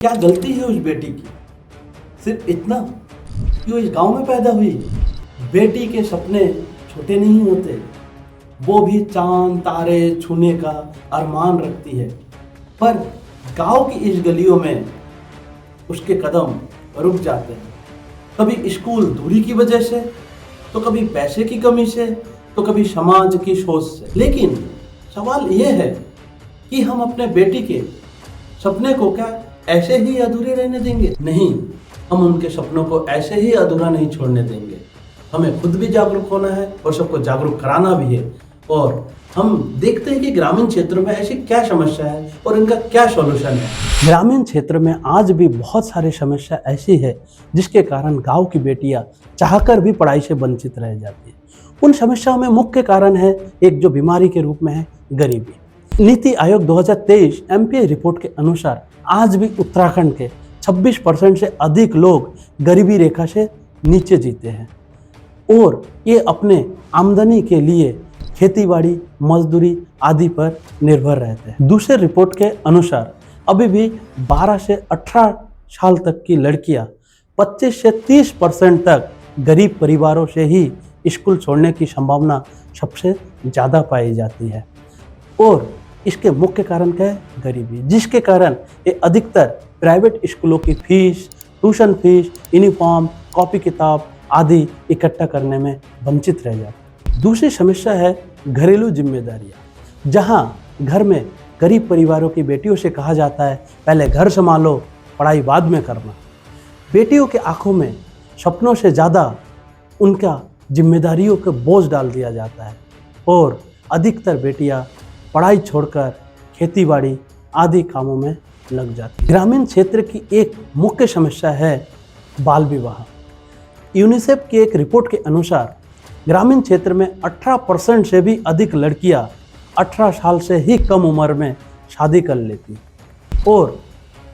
क्या गलती है उस बेटी की? सिर्फ इतना कि वो इस गांव में पैदा हुई। बेटी के सपने छोटे नहीं होते, वो भी चांद तारे छूने का अरमान रखती है। पर गांव की इस गलियों में उसके कदम रुक जाते हैं, कभी स्कूल दूरी की वजह से, तो कभी पैसे की कमी से, तो कभी समाज की सोच से। लेकिन सवाल ये है कि हम अपने बेटी के सपने को क्या ऐसे ही अधूरे रहने देंगे? नहीं, हम उनके सपनों को ऐसे ही अधूरा नहीं छोड़ने देंगे। हमें खुद भी जागरूक होना है और सबको जागरूक कराना भी है। और हम देखते हैं कि ग्रामीण क्षेत्रों में ऐसी क्या समस्या है और इनका क्या सॉल्यूशन है। ग्रामीण क्षेत्र में आज भी बहुत सारी समस्या ऐसी है जिसके कारण गांव की बेटियां चाहकर भी पढ़ाई से वंचित रह जाती है। उन समस्याओं में मुख्य कारण है एक जो बीमारी के रूप में है गरीबी। नीति आयोग 2023 एमपीआई रिपोर्ट के अनुसार आज भी उत्तराखंड के 26% से अधिक लोग गरीबी रेखा से नीचे जीते हैं और ये अपने आमदनी के लिए खेतीबाड़ी, मजदूरी आदि पर निर्भर रहते हैं। दूसरे रिपोर्ट के अनुसार अभी भी 12 से 18 साल तक की लड़कियां 25 से 30% तक गरीब परिवारों से ही स्कूल छोड़ने की संभावना सबसे ज़्यादा पाई जाती है। और इसके मुख्य कारण क्या है? गरीबी, जिसके कारण ये अधिकतर प्राइवेट स्कूलों की fees, tuition fees, uniform, copy किताब आदि इकट्ठा करने में वंचित रह जाते हैं। दूसरी समस्या है घरेलू जिम्मेदारियां, जहां घर में गरीब परिवारों की बेटियों से कहा जाता है पहले घर संभालो, पढ़ाई बाद में करना। बेटियों के आंखों में सपनों से ज़्यादा उनका जिम्मेदारियों का बोझ डाल दिया जाता है और अधिकतर बेटियां पढ़ाई छोड़कर खेतीबाड़ी आदि कामों में लग जाती है। ग्रामीण क्षेत्र की एक मुख्य समस्या है बाल विवाह। यूनिसेफ की एक रिपोर्ट के अनुसार ग्रामीण क्षेत्र में 18% से भी अधिक लड़कियां 18 साल से ही कम उम्र में शादी कर लेती और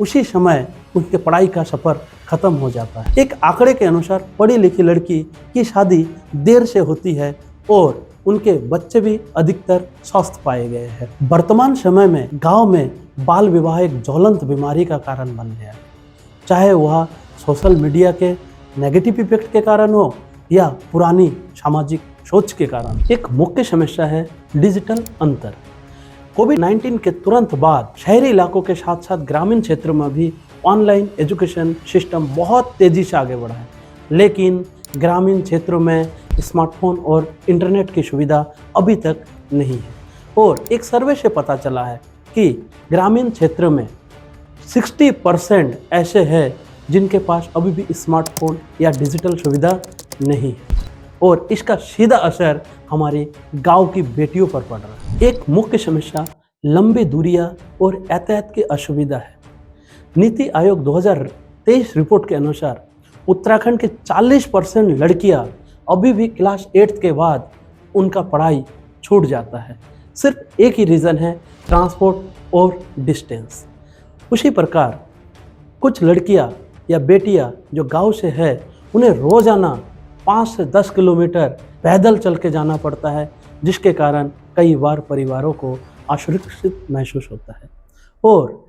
उसी समय उनके पढ़ाई का सफ़र खत्म हो जाता है। एक आंकड़े के अनुसार पढ़ी लिखी लड़की की शादी देर से होती है और उनके बच्चे भी अधिकतर स्वस्थ पाए गए हैं। वर्तमान समय में गांव में बाल विवाह एक ज्वलंत बीमारी का कारण बन गया है, चाहे वह सोशल मीडिया के नेगेटिव इफेक्ट के कारण हो या पुरानी सामाजिक सोच के कारण। एक मुख्य समस्या है डिजिटल अंतर। कोविड-19 के तुरंत बाद शहरी इलाकों के साथ साथ ग्रामीण क्षेत्रों में भी ऑनलाइन एजुकेशन सिस्टम बहुत तेजी से आगे बढ़ा है, लेकिन ग्रामीण क्षेत्रों में स्मार्टफोन और इंटरनेट की सुविधा अभी तक नहीं है। और एक सर्वे से पता चला है कि ग्रामीण क्षेत्र में 60% ऐसे हैं जिनके पास अभी भी स्मार्टफोन या डिजिटल सुविधा नहीं है और इसका सीधा असर हमारे गांव की बेटियों पर पड़ रहा है। एक मुख्य समस्या लंबी दूरियां और यातायात की असुविधा है। नीति आयोग 2023 रिपोर्ट के अनुसार उत्तराखंड के 40% लड़कियां अभी भी क्लास 8 के बाद उनका पढ़ाई छूट जाता है। सिर्फ एक ही रीज़न है, ट्रांसपोर्ट और डिस्टेंस। उसी प्रकार कुछ लड़कियां या बेटियां जो गांव से है उन्हें रोज़ाना 5 से 10 किलोमीटर पैदल चल के जाना पड़ता है, जिसके कारण कई बार परिवारों को असुरक्षित महसूस होता है। और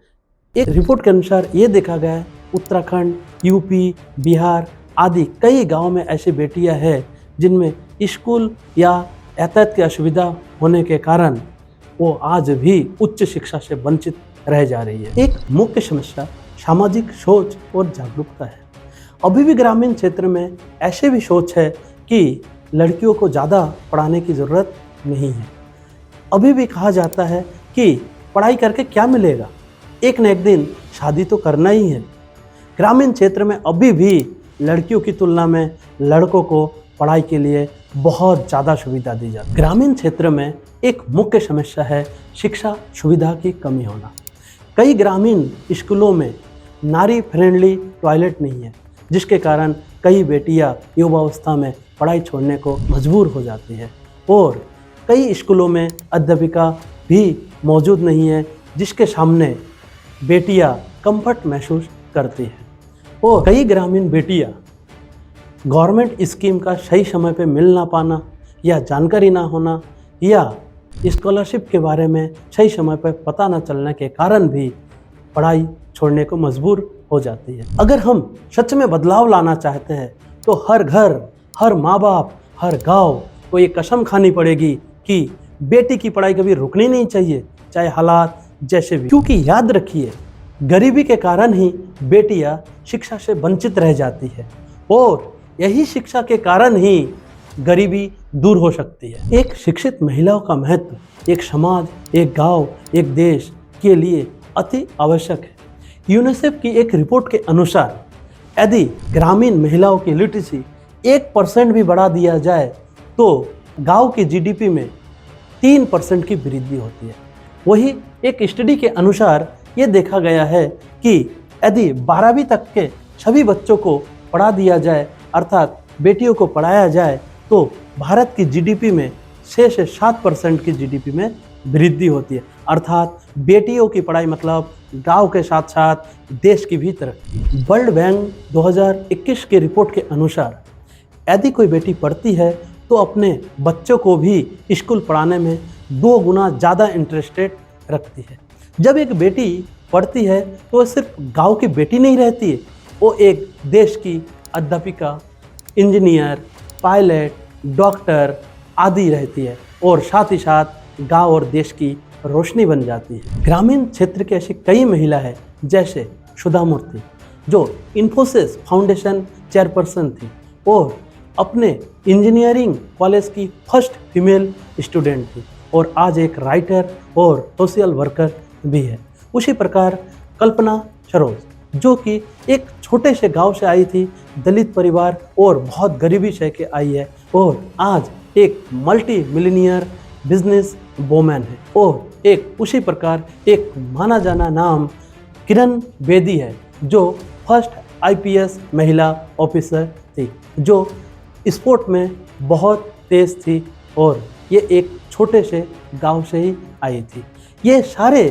एक रिपोर्ट के अनुसार ये देखा गया है उत्तराखंड, यूपी, बिहार आदि कई गांव में ऐसी बेटियां हैं जिनमें स्कूल या यातायात की असुविधा होने के कारण वो आज भी उच्च शिक्षा से वंचित रह जा रही है। एक मुख्य समस्या सामाजिक सोच और जागरूकता है। अभी भी ग्रामीण क्षेत्र में ऐसे भी सोच है कि लड़कियों को ज़्यादा पढ़ाने की ज़रूरत नहीं है। अभी भी कहा जाता है कि पढ़ाई करके क्या मिलेगा, एक न एक दिन शादी तो करना ही है। ग्रामीण क्षेत्र में अभी भी लड़कियों की तुलना में लड़कों को पढ़ाई के लिए बहुत ज़्यादा सुविधा दी जाती है। ग्रामीण क्षेत्र में एक मुख्य समस्या है शिक्षा सुविधा की कमी होना। कई ग्रामीण स्कूलों में नारी फ्रेंडली टॉयलेट नहीं है, जिसके कारण कई बेटियां युवावस्था में पढ़ाई छोड़ने को मजबूर हो जाती है और कई स्कूलों में अध्यापिका भी मौजूद नहीं है, जिसके सामने बेटियां कंफर्ट महसूस करती हैं। और कई ग्रामीण बेटियां गवर्नमेंट स्कीम का सही समय पे मिल ना पाना या जानकारी ना होना या स्कॉलरशिप के बारे में सही समय पर पता न चलने के कारण भी पढ़ाई छोड़ने को मजबूर हो जाती है। अगर हम सच में बदलाव लाना चाहते हैं तो हर घर, हर माँ बाप, हर गांव को ये कसम खानी पड़ेगी कि बेटी की पढ़ाई कभी रुकनी नहीं चाहिए, चाहे हालात जैसे भी। क्योंकि याद रखिए, गरीबी के कारण ही बेटियां शिक्षा से वंचित रह जाती है और यही शिक्षा के कारण ही गरीबी दूर हो सकती है। एक शिक्षित महिलाओं का महत्व एक समाज, एक गांव, एक देश के लिए अति आवश्यक है। यूनिसेफ की एक रिपोर्ट के अनुसार यदि ग्रामीण महिलाओं की लिटरेसी 1% भी बढ़ा दिया जाए तो गांव की जीडीपी में 3% की वृद्धि होती है। वही एक स्टडी के अनुसार ये देखा गया है कि यदि 12वीं तक के सभी बच्चों को पढ़ा दिया जाए, अर्थात बेटियों को पढ़ाया जाए, तो भारत की जीडीपी में 6 से 7% की जीडीपी में वृद्धि होती है। अर्थात बेटियों की पढ़ाई मतलब गांव के साथ साथ देश की भी तरक्की। वर्ल्ड बैंक 2021 की रिपोर्ट के अनुसार यदि कोई बेटी पढ़ती है तो अपने बच्चों को भी स्कूल पढ़ाने में 2 गुना ज़्यादा इंटरेस्टेड रखती है। जब एक बेटी पढ़ती है तो वह सिर्फ गांव की बेटी नहीं रहती है, वो एक देश की अध्यापिका, इंजीनियर, पायलट, डॉक्टर आदि रहती है और साथ ही साथ गांव और देश की रोशनी बन जाती है। ग्रामीण क्षेत्र की ऐसी कई महिला है, जैसे सुधा मूर्ति जो इन्फोसिस फाउंडेशन चेयरपर्सन थी और अपने इंजीनियरिंग कॉलेज की फर्स्ट फीमेल स्टूडेंट थी और आज एक राइटर और सोशल वर्कर भी है। उसी प्रकार कल्पना सरोज जो कि एक छोटे से गांव से आई थी, दलित परिवार और बहुत गरीबी सह के आई है और आज एक मल्टी मिलियनियर बिजनेस वोमैन है। और एक उसी प्रकार एक माना जाना नाम किरण बेदी है जो फर्स्ट आईपीएस महिला ऑफिसर थी, जो स्पोर्ट में बहुत तेज थी और ये एक छोटे से गांव से ही आई थी। ये सारे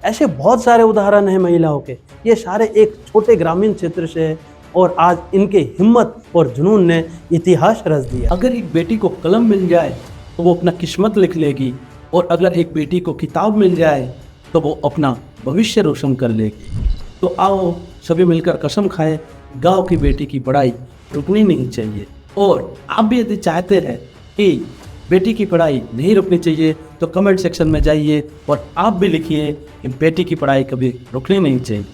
ऐसे बहुत सारे उदाहरण हैं महिलाओं के, ये सारे एक छोटे ग्रामीण क्षेत्र से हैं और आज इनके हिम्मत और जुनून ने इतिहास रच दिया। अगर एक बेटी को कलम मिल जाए तो वो अपना किस्मत लिख लेगी और अगर एक बेटी को किताब मिल जाए तो वो अपना भविष्य रोशन कर लेगी। तो आओ सभी मिलकर कसम खाएं, गांव की बेटी की पढ़ाई रुकनी नहीं चाहिए। और आप भी यदि चाहते हैं कि बेटी की पढ़ाई नहीं रुकनी चाहिए तो कमेंट सेक्शन में जाइए और आप भी लिखिए कि बेटी की पढ़ाई कभी रुकनी नहीं चाहिए।